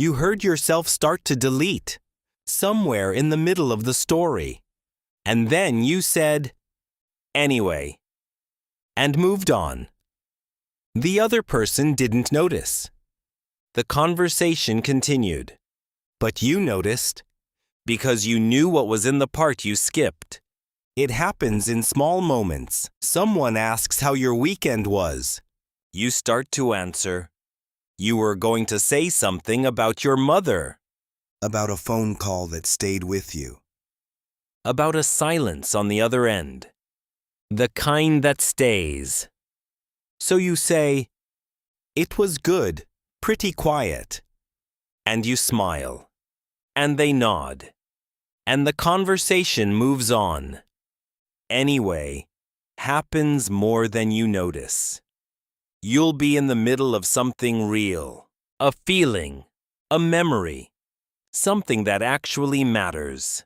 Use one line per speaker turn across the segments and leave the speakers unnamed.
You heard yourself start to delete, somewhere in the middle of the story. And then you said, "Anyway," and moved on. The other person didn't notice. The conversation continued. But you noticed, because you knew what was in the part you skipped. It happens in small moments. Someone asks how your weekend was. You start to answer. You were going to say something about your mother.
About a phone call that stayed with you.
About a silence on the other end. The kind that stays. So you say, "It was good, pretty quiet." And you smile. And they nod. And the conversation moves on. Anyway, happens more than you notice. You'll be in the middle of something real, a feeling, a memory, something that actually matters.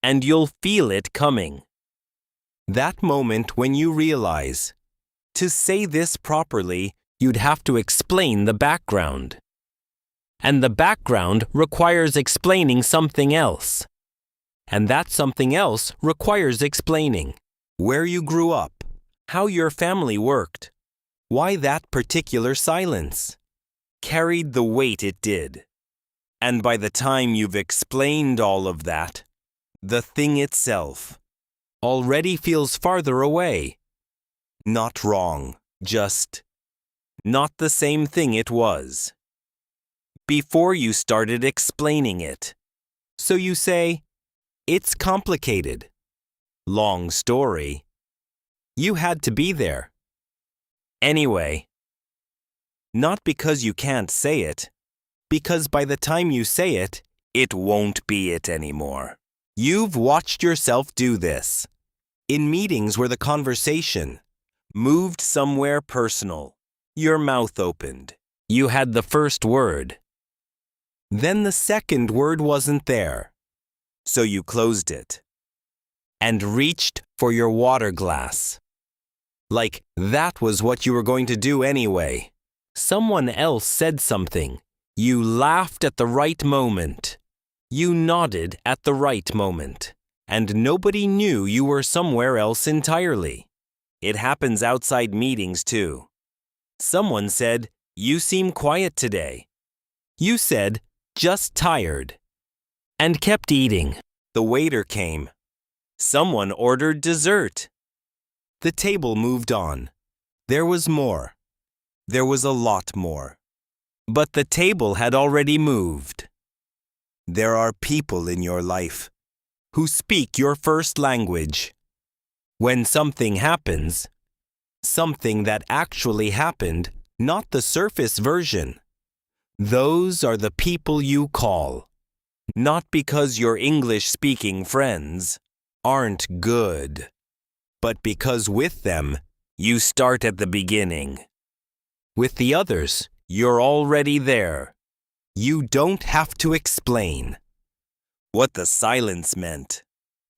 And you'll feel it coming. That moment when you realize, to say this properly, you'd have to explain the background. And the background requires explaining something else. And that something else requires explaining. Where you grew up, how your family worked, why that particular silence carried the weight it did. And by the time you've explained all of that, the thing itself already feels farther away. Not wrong, just not the same thing it was. Before you started explaining it. So you say, "It's complicated. Long story. You had to be there. Anyway." Not because you can't say it, because by the time you say it, it won't be it anymore. You've watched yourself do this. In meetings where the conversation moved somewhere personal, your mouth opened. You had the first word. Then the second word wasn't there. So you closed it. And reached for your water glass. Like that was what you were going to do anyway. Someone else said something. You laughed at the right moment. You nodded at the right moment. And nobody knew you were somewhere else entirely. It happens outside meetings too. Someone said, "You seem quiet today." You said, "Just tired." And kept eating. The waiter came. Someone ordered dessert. The table moved on. There was more. There was a lot more. But the table had already moved. There are people in your life who speak your first language. When something happens, something that actually happened, not the surface version, those are the people you call. Not because your English-speaking friends aren't good, but because with them, you start at the beginning. With the others, you're already there. You don't have to explain what the silence meant,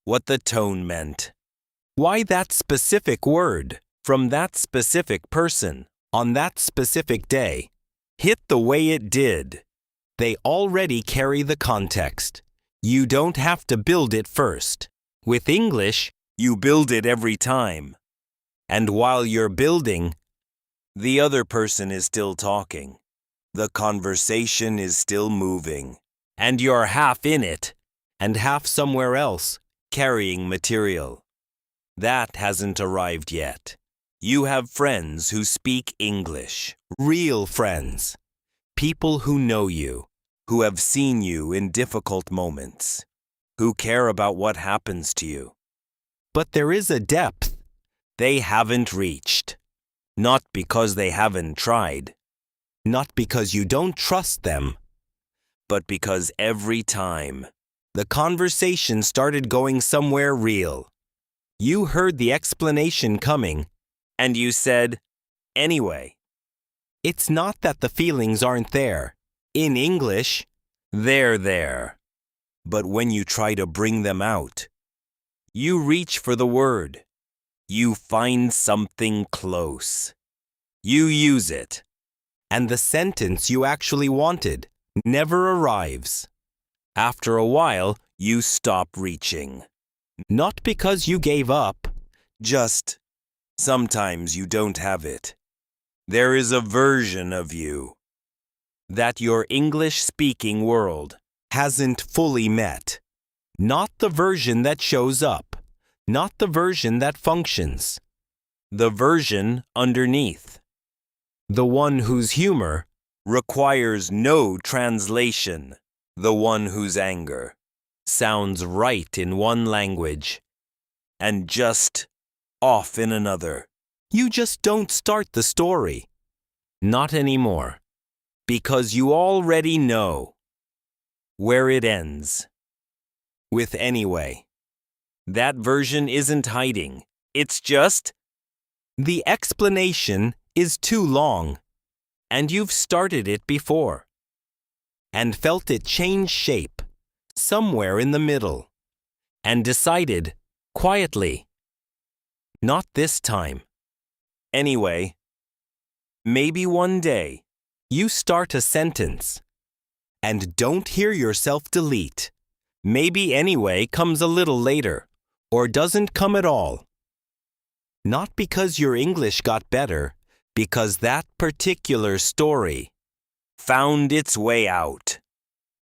what the tone meant, why that specific word from that specific person on that specific day hit the way it did. They already carry the context. You don't have to build it first. With English, you build it every time. And while you're building, the other person is still talking. The conversation is still moving. And you're half in it, and half somewhere else, carrying material. That hasn't arrived yet. You have friends who speak English. Real friends. People who know you, who have seen you in difficult moments, who care about what happens to you. But there is a depth they haven't reached. Not because they haven't tried. Not because you don't trust them. But because every time the conversation started going somewhere real, you heard the explanation coming, and you said, "Anyway." It's not that the feelings aren't there. In English, they're there. But when you try to bring them out, you reach for the word. You find something close. You use it. And the sentence you actually wanted never arrives. After a while, you stop reaching. Not because you gave up.
Just sometimes you don't have it. There is a version of you
That your English-speaking world
hasn't fully met.
not the version that shows up, not the version that functions, the version underneath, the one whose humor
Requires no translation. The one whose anger
sounds right in one language.
and just off in another.
You just don't start the story. Not anymore. Because you already know where it ends.
With anyway.
That version isn't hiding. It's just the explanation is too long. And you've started it before. And felt it change shape somewhere in the middle. And decided quietly, not this time.
Anyway,
Maybe one day you start a sentence
and don't hear yourself delete.
Maybe anyway comes a little later, or doesn't come at all. Not because your English got better, because that particular story
Found its way out.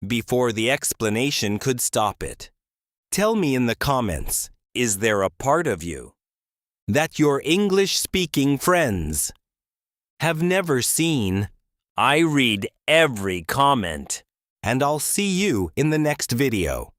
before the explanation could stop it. Tell me in the comments, is there a part of you that your English-speaking friends have never seen? I read every comment, and I'll see you in the next video.